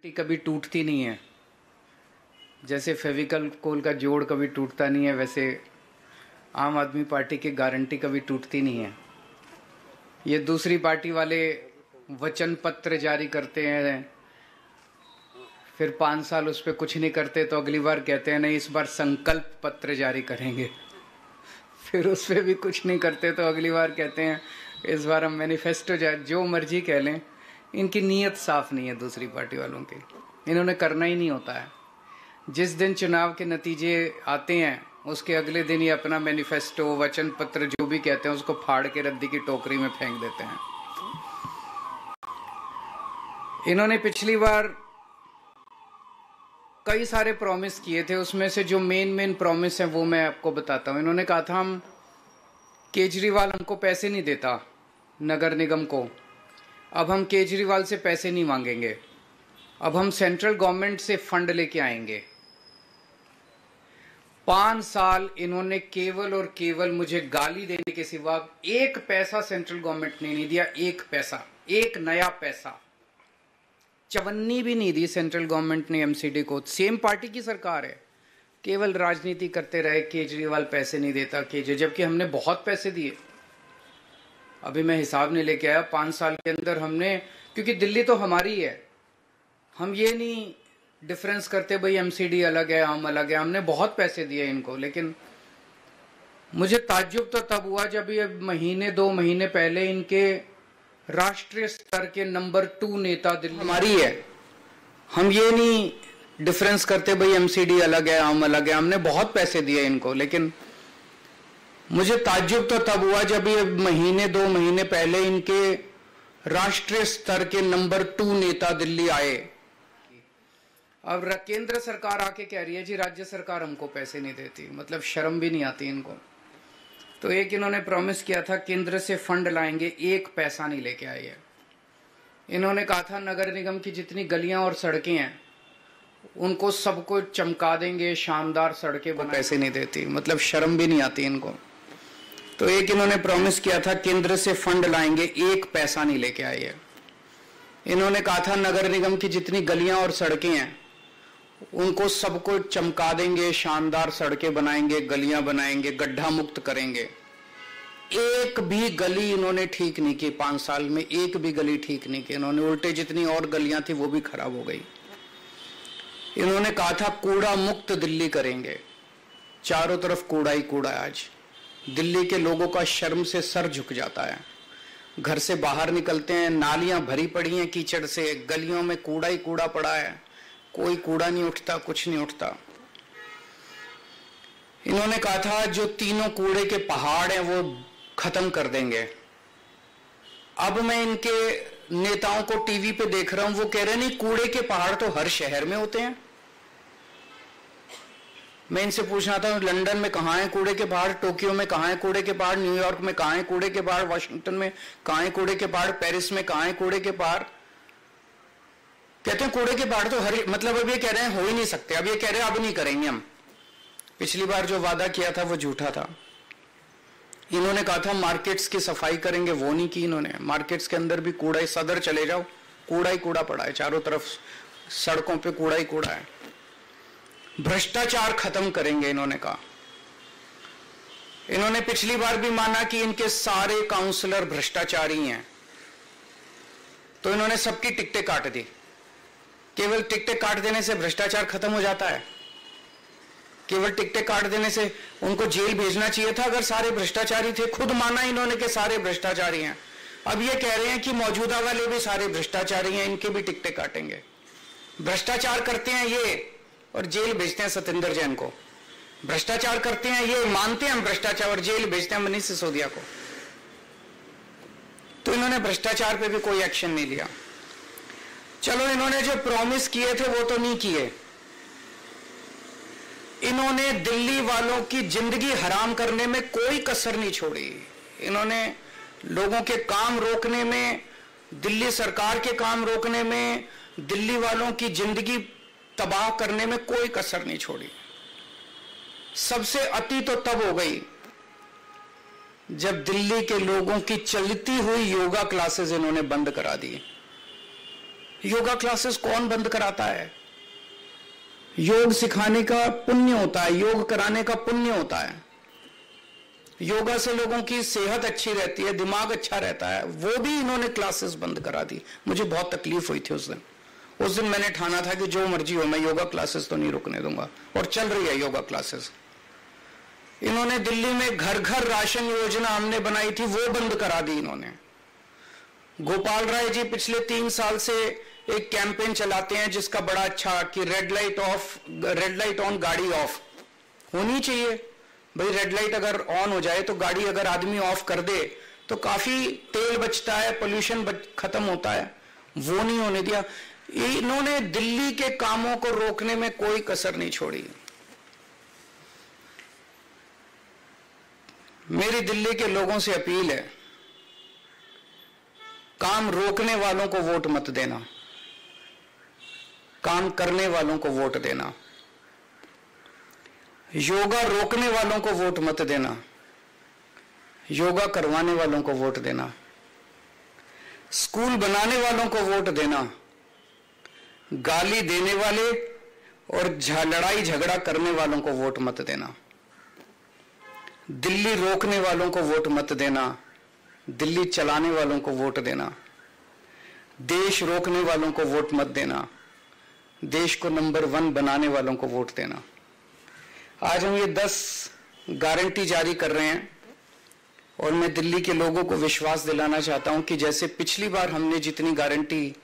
Guarantee कभी टूटती नहीं है। जैसे फेविकल कोल का जोड़ कभी टूटता नहीं है, वैसे आम आदमी पार्टी की गारंटी कभी टूटती नहीं है। ये दूसरी पार्टी वाले वचन पत्र जारी करते हैं, फिर 5 साल उस पर कुछ नहीं करते, तो अगली बार कहते हैं नहीं इस बार संकल्प पत्र जारी करेंगे। फिर उस पर भी कुछ नहीं करते तो अगली बार कहते हैं इस बार हम मैनिफेस्टो जो मर्जी कह लें। इनकी नीयत साफ नहीं है दूसरी पार्टी वालों की, इन्होंने करना ही नहीं होता है। जिस दिन चुनाव के नतीजे आते हैं उसके अगले दिन ही अपना मैनिफेस्टो वचन पत्र जो भी कहते हैं उसको फाड़ के रद्दी की टोकरी में फेंक देते हैं। इन्होंने पिछली बार कई सारे प्रॉमिस किए थे, उसमें से जो मेन प्रॉमिस है वो मैं आपको बताता हूँ। इन्होंने कहा था हम केजरीवाल हमको पैसे नहीं देता नगर निगम को, अब हम केजरीवाल से पैसे नहीं मांगेंगे, अब हम सेंट्रल गवर्नमेंट से फंड लेके आएंगे। 5 साल इन्होंने केवल और केवल मुझे गाली देने के सिवा एक पैसा सेंट्रल गवर्नमेंट ने नहीं दिया। एक पैसा, एक नया पैसा, चवन्नी भी नहीं दी सेंट्रल गवर्नमेंट ने एमसीडी को। सेम पार्टी की सरकार है, केवल राजनीति करते रहे केजरीवाल पैसे नहीं देता जबकि हमने बहुत पैसे दिए। अभी मैं हिसाब नहीं लेके आया, 5 साल के अंदर हमने, क्योंकि दिल्ली तो हमारी है, हम ये नहीं डिफरेंस करते भाई एमसीडी अलग है हम अलग है, हमने बहुत पैसे दिए इनको। लेकिन मुझे ताज्जुब तो तब हुआ जब ये 2 महीने पहले इनके राष्ट्रीय स्तर के नंबर 2 नेता दिल्ली हमारी है, हम ये नहीं डिफरेंस करते भाई एमसीडी अलग है हम अलग है, हमने बहुत पैसे दिए इनको। लेकिन मुझे ताज्जुब तो तब हुआ जब ये 2 महीने पहले इनके राष्ट्रीय स्तर के नंबर 2 नेता दिल्ली आए। अब केंद्र सरकार आके कह रही है जी राज्य सरकार हमको पैसे नहीं देती, मतलब शर्म भी नहीं आती इनको। तो एक इन्होंने प्रॉमिस किया था केंद्र से फंड लाएंगे, एक पैसा नहीं लेके आए हैं। इन्होंने कहा था नगर निगम की जितनी गलियां और सड़कें हैं उनको सबको चमका देंगे, शानदार सड़कें बना, पैसे नहीं देती, मतलब शर्म भी नहीं आती इनको। तो एक इन्होंने प्रॉमिस किया था केंद्र से फंड लाएंगे, एक पैसा नहीं लेके आए हैं। इन्होंने कहा था नगर निगम की जितनी गलियां और सड़कें हैं उनको सबको चमका देंगे, शानदार सड़कें बनाएंगे, गलियां बनाएंगे, गड्ढा मुक्त करेंगे। एक भी गली इन्होंने ठीक नहीं की 5 साल में, एक भी गली ठीक नहीं की इन्होंने, उल्टे जितनी और गलियां थी वो भी खराब हो गई। इन्होंने कहा था कूड़ा मुक्त दिल्ली करेंगे, चारों तरफ कूड़ा ही कूड़ा है। आज दिल्ली के लोगों का शर्म से सर झुक जाता है, घर से बाहर निकलते हैं नालियां भरी पड़ी हैं कीचड़ से, गलियों में कूड़ा ही कूड़ा पड़ा है, कोई कूड़ा नहीं उठता, कुछ नहीं उठता। इन्होंने कहा था जो 3 कूड़े के पहाड़ हैं वो खत्म कर देंगे। अब मैं इनके नेताओं को टीवी पे देख रहा हूं, वो कह रहे नहीं कूड़े के पहाड़ तो हर शहर में होते हैं। मैं इनसे पूछना था लंदन में कहां है कूड़े के पहाड़, टोक्यो में कहां है कूड़े के पहाड़, न्यूयॉर्क में कहां है कूड़े के पहाड़, वाशिंगटन में कहां है कूड़े के पहाड़, पेरिस में कहां है कूड़े के पहाड़। कहते हैं कूड़े के पहाड़ तो हर, मतलब अब ये कह रहे हैं हो ही नहीं सकते, अब ये कह रहे हैं अब नहीं करेंगे हम। पिछली बार जो वादा किया था वो झूठा था। इन्होंने कहा था मार्केट्स की सफाई करेंगे, वो नहीं की इन्होंने। मार्केट्स के अंदर भी कूड़ा ही, सदर चले जाओ कूड़ा ही कूड़ा पड़ा है, चारों तरफ सड़कों पे कूड़ा ही कूड़ा है। भ्रष्टाचार खत्म करेंगे इन्होंने कहा। इन्होंने पिछली बार भी माना कि इनके सारे काउंसलर भ्रष्टाचारी हैं, तो इन्होंने सबकी टिकटें काट दी। केवल टिकटें काट देने से भ्रष्टाचार खत्म हो जाता है? केवल टिकटें काट देने से उनको जेल भेजना चाहिए था अगर सारे भ्रष्टाचारी थे। खुद माना इन्होंने कि सारे भ्रष्टाचारी हैं, अब ये कह रहे हैं कि मौजूदा वाले भी सारे भ्रष्टाचारी हैं, इनके भी टिकटें काटेंगे। भ्रष्टाचार करते हैं ये और जेल भेजते हैं सत्येंद्र जैन को। भ्रष्टाचार करते हैं ये, मानते हैं हम भ्रष्टाचार, और जेल भेजते हैं मनीष सिसोदिया को। तो इन्होंने भ्रष्टाचार पे भी कोई एक्शन नहीं लिया। चलो इन्होंने जो प्रॉमिस किए थे वो तो नहीं किए। इन्होंने दिल्ली वालों की जिंदगी हराम करने में कोई कसर नहीं छोड़ी। इन्होंने लोगों के काम रोकने में, दिल्ली सरकार के काम रोकने में, दिल्ली वालों की जिंदगी तबाह करने में कोई कसर नहीं छोड़ी। सबसे अति तो तब हो गई जब दिल्ली के लोगों की चलती हुई योगा क्लासेस इन्होंने बंद करा दी। योगा क्लासेस कौन बंद कराता है? योग सिखाने का पुण्य होता है, योग कराने का पुण्य होता है। योगा से लोगों की सेहत अच्छी रहती है, दिमाग अच्छा रहता है, वो भी इन्होंने क्लासेस बंद करा दी। मुझे बहुत तकलीफ हुई थी उस दिन मैंने ठाना था कि जो मर्जी हो, मैं योगा क्लासेस तो नहीं रुकने दूंगा, और चल रही है योगा क्लासेस। इन्होंने दिल्ली में घर घर राशन योजना हमने बनाई थी, वो बंद करा दी इन्होंने। गोपाल राय जी पिछले 3 साल से एक कैंपेन चलाते हैं जिसका बड़ा अच्छा कि रेड लाइट ऑन गाड़ी ऑफ होनी चाहिए। भाई रेड लाइट अगर ऑन हो जाए तो गाड़ी अगर आदमी ऑफ कर दे तो काफी तेल बचता है, पोल्यूशन खत्म होता है, वो नहीं होने दिया। इन्होंने दिल्ली के कामों को रोकने में कोई कसर नहीं छोड़ी। मेरी दिल्ली के लोगों से अपील है, काम रोकने वालों को वोट मत देना, काम करने वालों को वोट देना। योगा रोकने वालों को वोट मत देना, योगा करवाने वालों को वोट देना। स्कूल बनाने वालों को वोट देना, गाली देने वाले और लड़ाई झगड़ा करने वालों को वोट मत देना। दिल्ली रोकने वालों को वोट मत देना, दिल्ली चलाने वालों को वोट देना। देश रोकने वालों को वोट मत देना, देश को नंबर 1 बनाने वालों को वोट देना। आज हम ये 10 गारंटी जारी कर रहे हैं और मैं दिल्ली के लोगों को विश्वास दिलाना चाहता हूं कि जैसे पिछली बार हमने जितनी गारंटी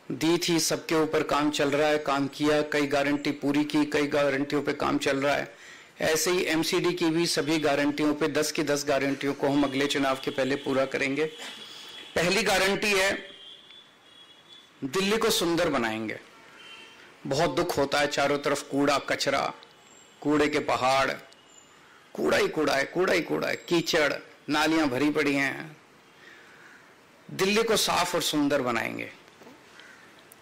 दी थी, सबके ऊपर काम चल रहा है, काम किया, कई गारंटी पूरी की, कई गारंटियों पे काम चल रहा है। ऐसे ही एमसीडी की भी सभी गारंटियों पे 10 की 10 गारंटियों को हम अगले चुनाव के पहले पूरा करेंगे। पहली गारंटी है, दिल्ली को सुंदर बनाएंगे। बहुत दुख होता है, चारों तरफ कूड़ा कचरा, कूड़े के पहाड़, कूड़ा ही कूड़ा है, कूड़ा ही कूड़ा है, कीचड़, नालियां भरी पड़ी हैं। दिल्ली को साफ और सुंदर बनाएंगे।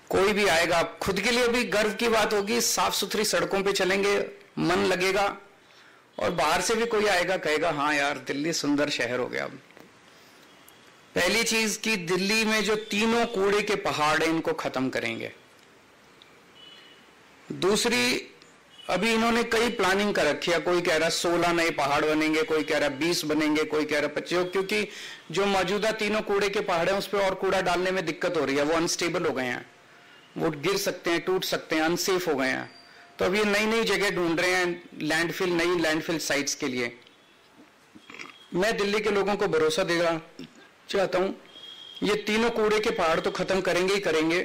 कोई भी आएगा, खुद के लिए भी गर्व की बात होगी, साफ सुथरी सड़कों पे चलेंगे, मन लगेगा, और बाहर से भी कोई आएगा कहेगा हाँ यार दिल्ली सुंदर शहर हो गया। पहली चीज कि दिल्ली में जो तीनों कूड़े के पहाड़ हैं इनको खत्म करेंगे। दूसरी, अभी इन्होंने कई प्लानिंग कर रखी है, कोई कह रहा 16 नए पहाड़ बनेंगे, कोई कह रहा 20 बनेंगे, कोई कह रहा 25, क्योंकि जो मौजूदा तीनों कूड़े के पहाड़ हैं उस पर और कूड़ा डालने में दिक्कत हो रही है, वो अनस्टेबल हो गए हैं, वो गिर सकते हैं, टूट सकते हैं, अनसेफ हो गए हैं। तो अब ये नई नई जगह ढूंढ रहे हैं लैंडफिल, नई लैंडफिल साइट्स के लिए। मैं दिल्ली के लोगों को भरोसा देना चाहता हूं, ये तीनों कूड़े के पहाड़ तो खत्म करेंगे ही करेंगे।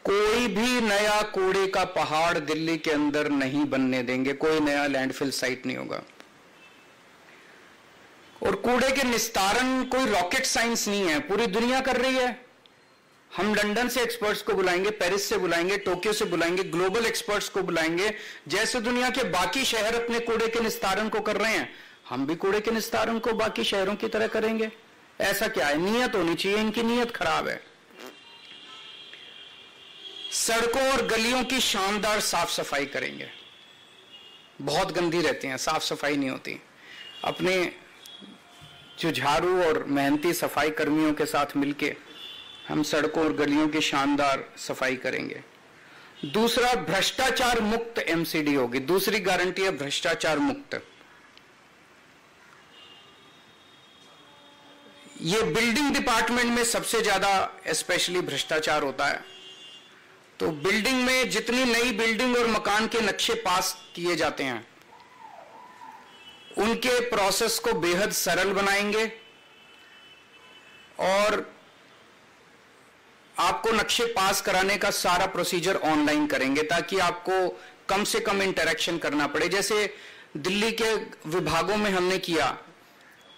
कोई भी नया कूड़े का पहाड़ दिल्ली के अंदर नहीं बनने देंगे, कोई नया लैंडफिल साइट नहीं होगा। और कूड़े के निस्तारण कोई रॉकेट साइंस नहीं है, पूरी दुनिया कर रही है। हम लंदन से एक्सपर्ट्स को बुलाएंगे, पेरिस से बुलाएंगे, टोक्यो से बुलाएंगे, ग्लोबल एक्सपर्ट्स को बुलाएंगे। जैसे दुनिया के बाकी शहर अपने कूड़े के निस्तारण को कर रहे हैं, हम भी कूड़े के निस्तारण को बाकी शहरों की तरह करेंगे। ऐसा क्या है, नियत होनी चाहिए, इनकी नियत खराब है। सड़कों और गलियों की शानदार साफ सफाई करेंगे, बहुत गंदी रहती हैं, साफ सफाई नहीं होती। अपने जो झाड़ू और मेहनती सफाई कर्मियों के साथ मिलके हम सड़कों और गलियों की शानदार सफाई करेंगे। दूसरा, भ्रष्टाचार मुक्त एमसीडी होगी। दूसरी गारंटी है भ्रष्टाचार मुक्त। ये बिल्डिंग डिपार्टमेंट में सबसे ज्यादा स्पेशली भ्रष्टाचार होता है। तो बिल्डिंग में जितनी नई बिल्डिंग और मकान के नक्शे पास किए जाते हैं उनके प्रोसेस को बेहद सरल बनाएंगे और आपको नक्शे पास कराने का सारा प्रोसीजर ऑनलाइन करेंगे ताकि आपको कम से कम इंटरेक्शन करना पड़े। जैसे दिल्ली के विभागों में हमने किया,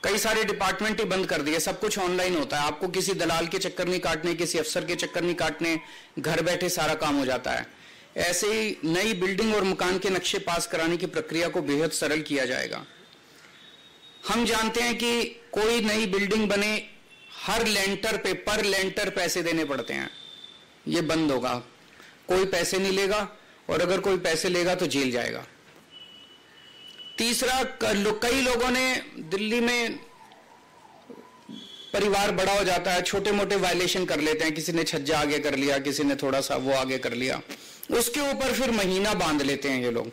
कई सारे डिपार्टमेंट ही बंद कर दिए, सब कुछ ऑनलाइन होता है, आपको किसी दलाल के चक्कर नहीं काटने, किसी अफसर के चक्कर नहीं काटने, घर बैठे सारा काम हो जाता है। ऐसे ही नई बिल्डिंग और मकान के नक्शे पास कराने की प्रक्रिया को बेहद सरल किया जाएगा। हम जानते हैं कि कोई नई बिल्डिंग बने, हर लेंटर पे पर लेंटर पैसे देने पड़ते हैं, ये बंद होगा। कोई पैसे नहीं लेगा और अगर कोई पैसे लेगा तो जेल जाएगा। तीसरा, कई लोगों ने दिल्ली में परिवार बड़ा हो जाता है, छोटे मोटे वायलेशन कर लेते हैं, किसी ने छज्जा आगे कर लिया, किसी ने थोड़ा सा वो आगे कर लिया, उसके ऊपर फिर महीना बांध लेते हैं ये लोग,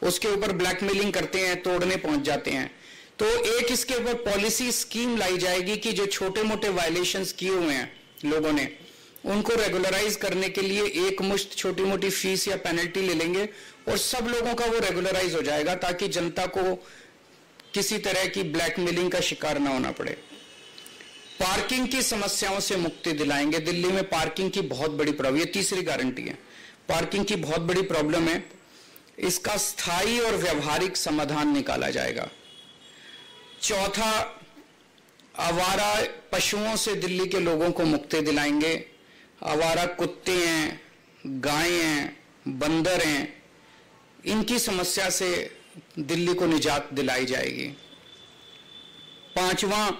उसके ऊपर ब्लैकमेलिंग करते हैं, तोड़ने पहुंच जाते हैं। तो एक इसके ऊपर पॉलिसी स्कीम लाई जाएगी कि जो छोटे मोटे वायलेशंस किए हुए हैं लोगों ने, उनको रेगुलराइज करने के लिए एक मुश्त छोटी मोटी फीस या पेनल्टी ले लेंगे और सब लोगों का वो रेगुलराइज हो जाएगा, ताकि जनता को किसी तरह की ब्लैकमेलिंग का शिकार ना होना पड़े। पार्किंग की समस्याओं से मुक्ति दिलाएंगे। दिल्ली में पार्किंग की बहुत बड़ी प्रॉब्लम, ये तीसरी गारंटी है, पार्किंग की बहुत बड़ी प्रॉब्लम है, इसका स्थायी और व्यवहारिक समाधान निकाला जाएगा। चौथा, आवारा पशुओं से दिल्ली के लोगों को मुक्ति दिलाएंगे। आवारा कुत्ते हैं, गायें हैं, बंदर हैं, इनकी समस्या से दिल्ली को निजात दिलाई जाएगी। पांचवा,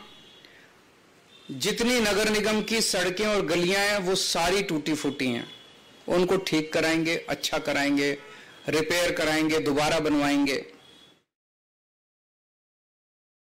जितनी नगर निगम की सड़कें और गलियां हैं वो सारी टूटी फूटी हैं, उनको ठीक कराएंगे, अच्छा कराएंगे, रिपेयर कराएंगे, दोबारा बनवाएंगे।